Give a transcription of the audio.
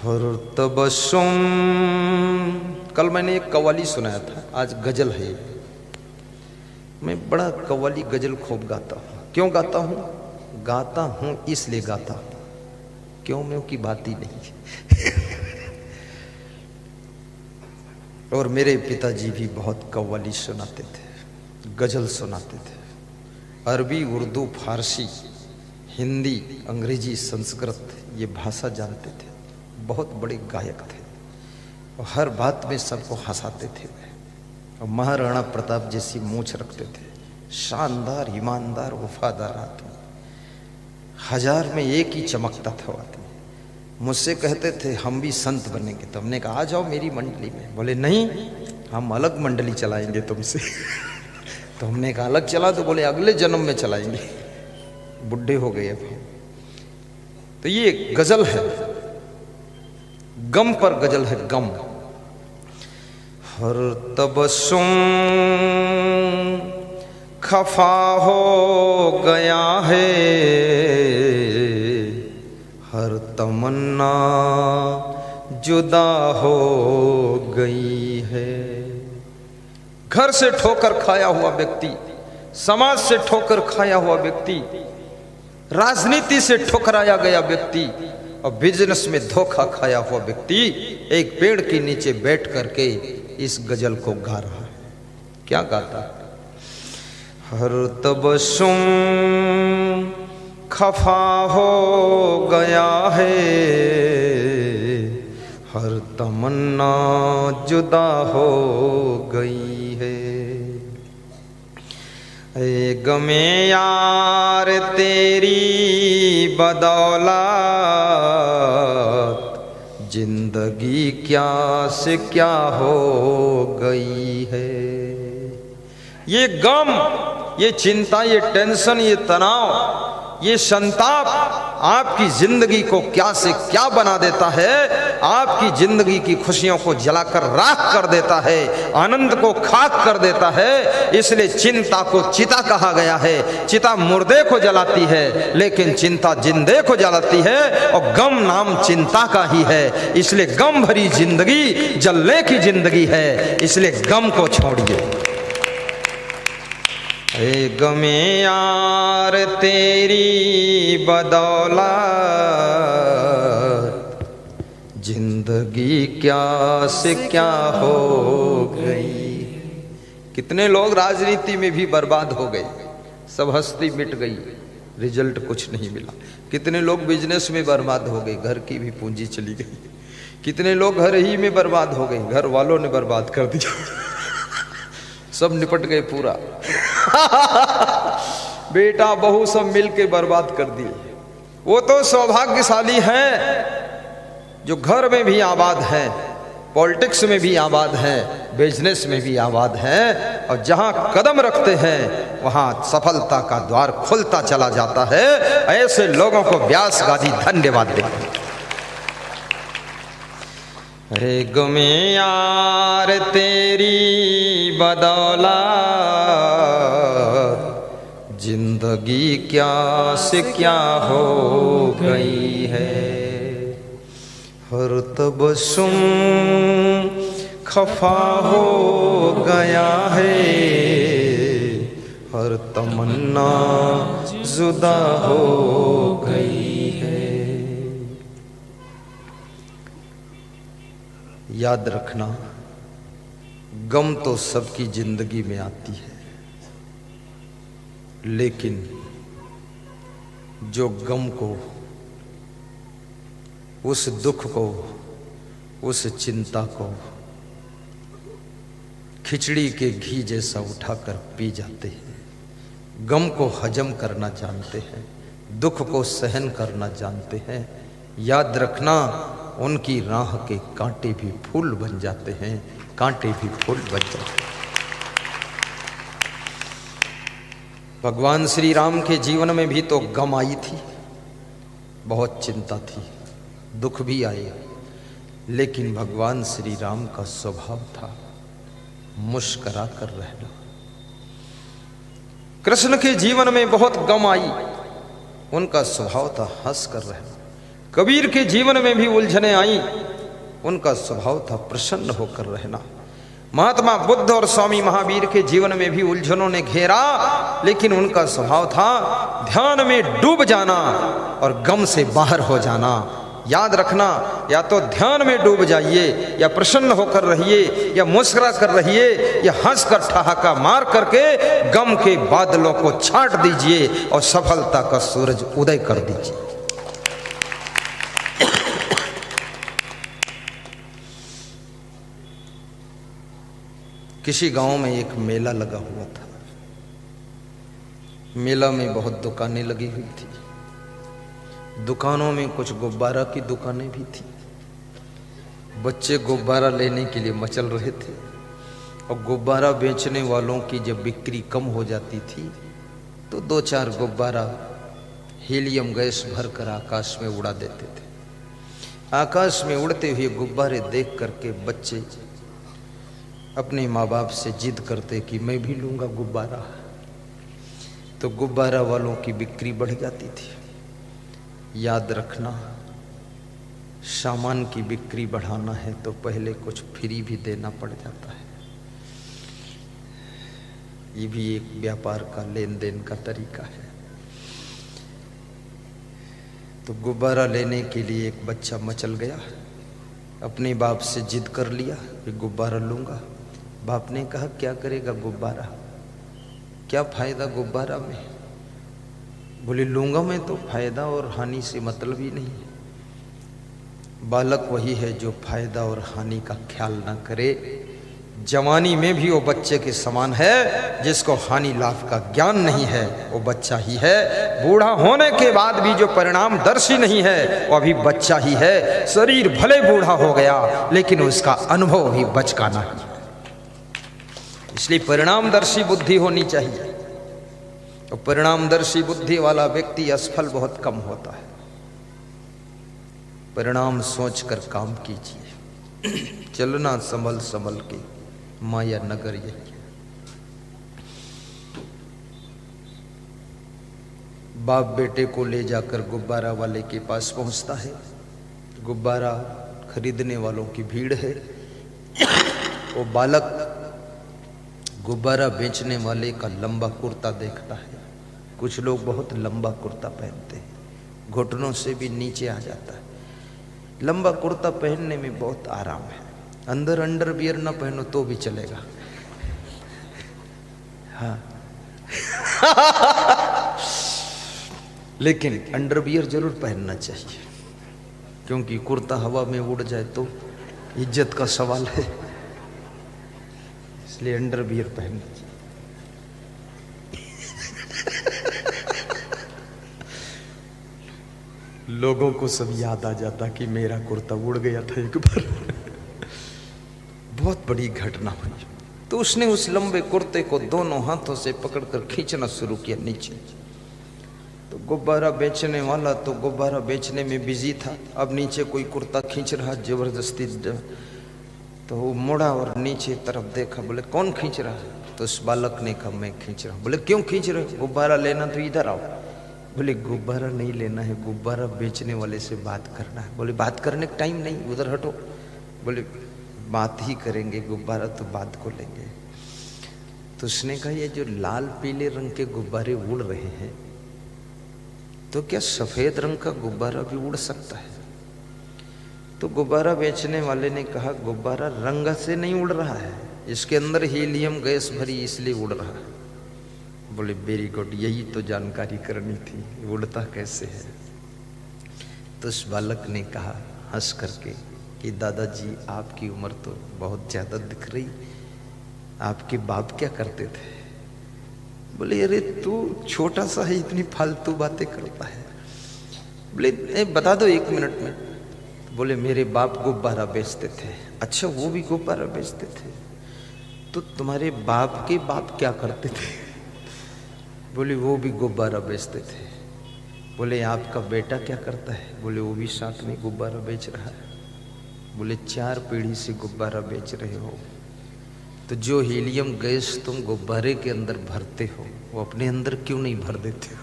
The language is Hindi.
और तबस्सुम। कल मैंने एक कव्वाली सुनाया था, आज गजल है। मैं बड़ा कव्वाली गजल खूब गाता हूँ। क्यों गाता हूँ? गाता हूँ इसलिए गाता हूँ, क्यों में की बात ही नहीं। और मेरे पिताजी भी बहुत कव्वाली सुनाते थे, गजल सुनाते थे। अरबी, उर्दू, फारसी, हिंदी, अंग्रेजी, संस्कृत ये भाषा जानते थे। बहुत बड़े गायक थे और हर बात में सबको हंसाते थे। और महाराणा प्रताप जैसी मूंछ रखते थे। शानदार, ईमानदार, वफादार आदमी। 1000 में एक ही चमकता था आदमी। मुझसे कहते थे हम भी संत बनेंगे। तो हमने कहा आ जाओ मेरी मंडली में। बोले नहीं, हम अलग मंडली चलाएंगे तुमसे। तो हमने कहा अलग चला? तो बोले अगले जन्म में चलाएंगे। बुढ़े हो गए अब। तो ये गजल है, गम पर गजल है, गम। हर तबस्सुम खफा हो गया है, हर तमन्ना जुदा हो गई है। घर से ठोकर खाया हुआ व्यक्ति, समाज से ठोकर खाया हुआ व्यक्ति, राजनीति से ठुकराया गया व्यक्ति और बिजनेस में धोखा खाया हुआ व्यक्ति एक पेड़ के नीचे बैठ करके इस गजल को गा रहा है। क्या गाता? हर तबस्सुम खफा हो गया है, हर तमन्ना जुदा हो गई है। ऐ गमे यार तेरी बदौलत, जिंदगी क्या से क्या हो गई है। ये गम, ये चिंता, ये टेंशन, ये तनाव, ये संताप आपकी जिंदगी को क्या से क्या बना देता है। आपकी जिंदगी की खुशियों को जलाकर राख कर देता है, आनंद को खाक कर देता है। इसलिए चिंता को चिता कहा गया है। चिता मुर्दे को जलाती है लेकिन चिंता जिंदे को जलाती है, और गम नाम चिंता का ही है। इसलिए गम भरी जिंदगी जलने की जिंदगी है, इसलिए गम को छोड़िए। ऐ गमे यार तेरी बदौलत, जिंदगी क्या से क्या हो गई। कितने लोग राजनीति में भी बर्बाद हो गए, सब हस्ती मिट गई, रिजल्ट कुछ नहीं मिला। कितने लोग बिजनेस में बर्बाद हो गए, घर की भी पूंजी चली गई। कितने लोग घर ही में बर्बाद हो गए, घर वालों ने बर्बाद कर दिया। सब निपट गए पूरा। बेटा बहू सब मिलके बर्बाद कर दिए। वो तो सौभाग्यशाली हैं जो घर में भी आबाद हैं, पॉलिटिक्स में भी आबाद हैं, बिजनेस में भी आबाद हैं, और जहां कदम रखते हैं वहां सफलता का द्वार खुलता चला जाता है। ऐसे लोगों को व्यास गाजी धन्यवाद देते। अरे गमे यार तेरी बदौलत, जिंदगी क्या से क्या हो गई है। हर तबस्सुम खफा हो गया है, हर तमन्ना जुदा हो गई है। याद रखना, गम तो सबकी जिंदगी में आती है, लेकिन जो गम को, उस दुख को, उस चिंता को खिचड़ी के घी जैसा उठाकर पी जाते हैं, गम को हजम करना जानते हैं, दुख को सहन करना जानते हैं, याद रखना उनकी राह के कांटे भी फूल बन जाते हैं, कांटे भी फूल बन जाते हैं। भगवान श्री राम के जीवन में भी तो गम आई थी, बहुत चिंता थी, दुख भी आए, लेकिन भगवान श्री राम का स्वभाव था मुस्कुरा कर रहना। कृष्ण के जीवन में बहुत गम आई, उनका स्वभाव था हंस कर रहना। कबीर के जीवन में भी उलझने आई, उनका स्वभाव था प्रसन्न होकर रहना। महात्मा बुद्ध और स्वामी महावीर के जीवन में भी उलझनों ने घेरा, लेकिन उनका स्वभाव था ध्यान में डूब जाना और गम से बाहर हो जाना। याद रखना, या तो ध्यान में डूब जाइए, या प्रसन्न होकर रहिए, या मुस्कुरा कर रहिए, या हंस कर ठहाका मार करके गम के बादलों को छांट दीजिए और सफलता का सूरज उदय कर दीजिए। किसी गांव में एक मेला लगा हुआ था। मेला में बहुत दुकानें लगी हुई थी। दुकानों में कुछ गुब्बारा की दुकानें भी थी। बच्चे गुब्बारा लेने के लिए मचल रहे थे और गुब्बारा बेचने वालों की जब बिक्री कम हो जाती थी तो 2-4 गुब्बारा हीलियम गैस भरकर आकाश में उड़ा देते थे। आकाश में उड़ते हुए गुब्बारे देख करके बच्चे अपने माँ बाप से जिद करते कि मैं भी लूँगा गुब्बारा, तो गुब्बारा वालों की बिक्री बढ़ जाती थी। याद रखना, सामान की बिक्री बढ़ाना है तो पहले कुछ फ्री भी देना पड़ जाता है। ये भी एक व्यापार का लेन देन का तरीका है। तो गुब्बारा लेने के लिए एक बच्चा मचल गया, अपने बाप से जिद कर लिया कि गुब्बारा लूँगा। बाप ने कहा क्या करेगा गुब्बारा, क्या फायदा गुब्बारा में? बोले लूँगा मैं तो फायदा और हानि से मतलब ही नहीं है। बालक वही है जो फायदा और हानि का ख्याल ना करे। जवानी में भी वो बच्चे के समान है। जिसको हानि लाभ का ज्ञान नहीं है वो बच्चा ही है। बूढ़ा होने के बाद भी जो परिणामदर्शी नहीं है वो अभी बच्चा ही है। शरीर भले बूढ़ा हो गया लेकिन उसका अनुभव भी बचकाना है। इसलिए परिणामदर्शी बुद्धि होनी चाहिए। और परिणामदर्शी बुद्धि वाला व्यक्ति असफल बहुत कम होता है। परिणाम सोचकर काम कीजिए। चलना संभल संभल के, माया नगर यही। बाप बेटे को ले जाकर गुब्बारा वाले के पास पहुंचता है। गुब्बारा खरीदने वालों की भीड़ है। वो बालक गुब्बारा बेचने वाले का लंबा कुर्ता देखता है। कुछ लोग बहुत लंबा कुर्ता पहनते हैं, घुटनों से भी नीचे आ जाता है। लंबा कुर्ता पहनने में बहुत आराम है। अंदर अंडरवियर ना पहनो तो भी चलेगा। हाँ लेकिन अंडरवियर जरूर पहनना चाहिए, क्योंकि कुर्ता हवा में उड़ जाए तो इज्जत का सवाल है। इसलिए अंडरवियर पहनना चाहिए। लोगों को सब याद आ जाता कि मेरा कुर्ता उड़ गया था एक बार। बहुत बड़ी घटना हुई। तो उसने उस लंबे कुर्ते को दोनों हाथों से पकड़कर खींचना शुरू किया नीचे। तो गुब्बारा बेचने वाला तो गुब्बारा बेचने में बिजी था। अब नीचे कोई कुर्ता खींच रहा जबरदस्ती, तो वो मुड़ा और नीचे तरफ देखा। बोले कौन खींच रहा है? तो उस बालक ने कहा मैं खींच रहा हूँ। बोले क्यों खींच रहे हो? गुब्बारा लेना तो इधर आओ। बोले गुब्बारा नहीं लेना है, गुब्बारा बेचने वाले से बात करना है। बोले बात करने का टाइम नहीं, उधर हटो। बोले बात ही करेंगे, गुब्बारा तो बात को लेंगे। तो उसने कहा ये जो लाल पीले रंग के गुब्बारे उड़ रहे हैं, तो क्या सफेद रंग का गुब्बारा भी उड़ सकता है? तो गुब्बारा बेचने वाले ने कहा गुब्बारा रंग से नहीं उड़ रहा है, इसके अंदर हीलियम गैस भरी इसलिए उड़ रहा है। बोले वेरी गुड, यही तो जानकारी करनी थी, उड़ता कैसे है। तो उस बालक ने कहा हंस करके कि दादाजी आपकी उम्र तो बहुत ज़्यादा दिख रही, आपके बाप क्या करते थे? बोले अरे तू छोटा सा है, इतनी फालतू बातें करता है। बोले बता दो 1 मिनट में। बोले मेरे बाप गुब्बारा बेचते थे। अच्छा वो भी गुब्बारा बेचते थे? तो तुम्हारे बाप के बाप क्या करते थे? बोले वो भी गुब्बारा बेचते थे। बोले आपका बेटा क्या करता है? बोले वो भी साथ में गुब्बारा बेच रहा है। बोले 4 पीढ़ी से गुब्बारा बेच रहे हो, तो जो हीलियम गैस तुम गुब्बारे के अंदर भरते हो वो अपने अंदर क्यों नहीं भर देते हो?